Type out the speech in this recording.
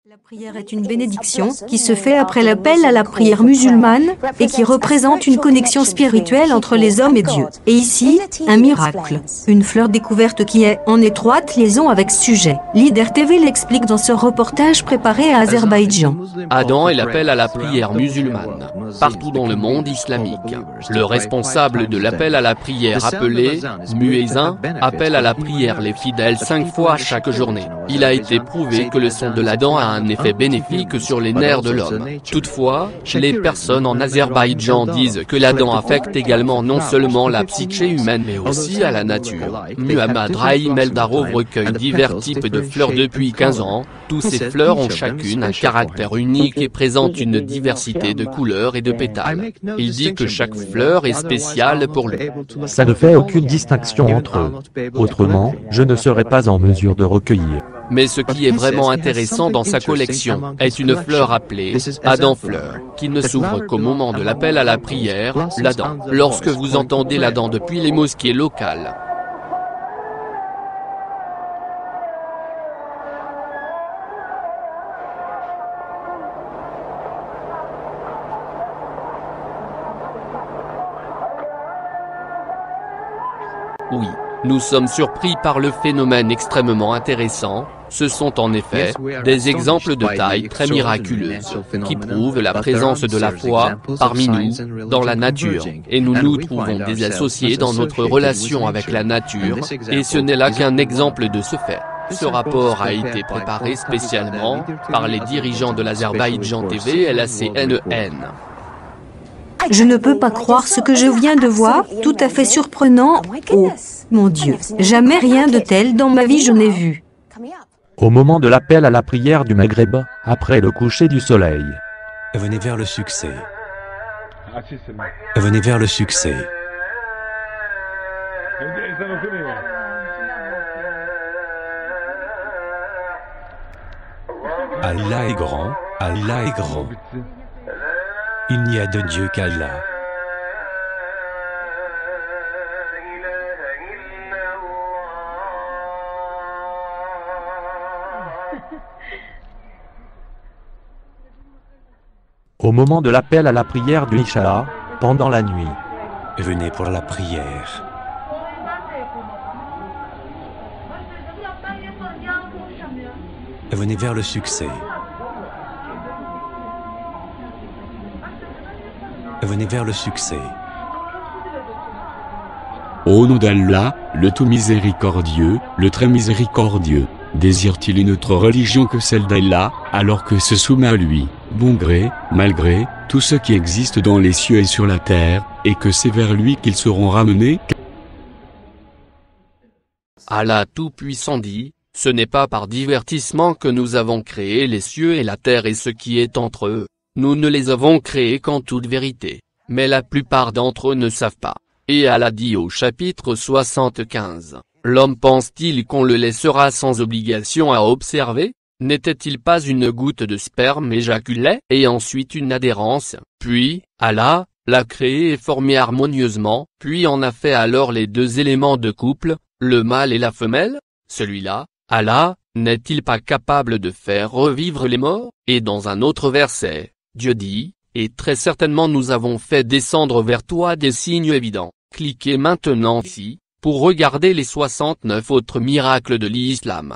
La prière est une bénédiction qui se fait après l'appel à la prière musulmane et qui représente une connexion spirituelle entre les hommes et Dieu. Et ici, un miracle, une fleur découverte qui est en étroite liaison avec ce sujet. Leader TV l'explique dans ce reportage préparé à Azerbaïdjan. Adam est l'appel à la prière musulmane, partout dans le monde islamique. Le responsable de l'appel à la prière appelé muezzin appelle à la prière les fidèles 5 fois chaque journée. Il a été prouvé que le son de l'Adhan a un effet bénéfique sur les nerfs de l'homme. Toutefois, les personnes en Azerbaïdjan disent que l'Adhan affecte également non seulement la psyché humaine mais aussi à la nature. Muhammad Rahim Eldarov recueille divers types de fleurs depuis 15 ans. Tous ces fleurs ont chacune un caractère unique et présentent une diversité de couleurs et de pétales. Il dit que chaque fleur est spéciale pour lui. Ça ne fait aucune distinction entre eux. Autrement, je ne serais pas en mesure de recueillir. Mais ce qui est vraiment intéressant dans sa collection est une fleur appelée Adhan fleur, qui ne s'ouvre qu'au moment de l'appel à la prière, l'Adhan. Lorsque vous entendez l'Adhan depuis les mosquées locales, oui, nous sommes surpris par le phénomène extrêmement intéressant. Ce sont en effet des exemples de taille très miraculeuse, qui prouvent la présence de la foi, parmi nous, dans la nature, et nous nous trouvons des associés dans notre relation avec la nature, et ce n'est là qu'un exemple de ce fait. Ce rapport a été préparé spécialement par les dirigeants de l'Azerbaïdjan TV et la CNN. Je ne peux pas croire ce que je viens de voir, tout à fait surprenant. Oh, mon Dieu, jamais rien de tel dans ma vie je n'ai vu. Au moment de l'appel à la prière du Maghreb, après le coucher du soleil. Venez vers le succès. Venez vers le succès. Allah est grand, Allah est grand. Il n'y a de Dieu qu'Allah. Au moment de l'appel à la prière du Isha, pendant la nuit. Venez pour la prière. Venez vers le succès. Venez vers le succès. Au nom d'Allah, le tout miséricordieux, le très miséricordieux, désire-t-il une autre religion que celle d'Allah, alors que se soumet à lui, bon gré, mal gré, tout ce qui existe dans les cieux et sur la terre, et que c'est vers lui qu'ils seront ramenés? Allah Tout-Puissant dit, ce n'est pas par divertissement que nous avons créé les cieux et la terre et ce qui est entre eux. Nous ne les avons créés qu'en toute vérité, mais la plupart d'entre eux ne savent pas. Et Allah dit au chapitre 75, l'homme pense-t-il qu'on le laissera sans obligation à observer? N'était-il pas une goutte de sperme éjaculée et ensuite une adhérence? Puis, Allah l'a créé et formé harmonieusement, puis en a fait alors les deux éléments de couple, le mâle et la femelle? Celui-là, Allah, n'est-il pas capable de faire revivre les morts? Et dans un autre verset, Dieu dit, et très certainement nous avons fait descendre vers toi des signes évidents. Cliquez maintenant ici, pour regarder les 69 autres miracles de l'islam.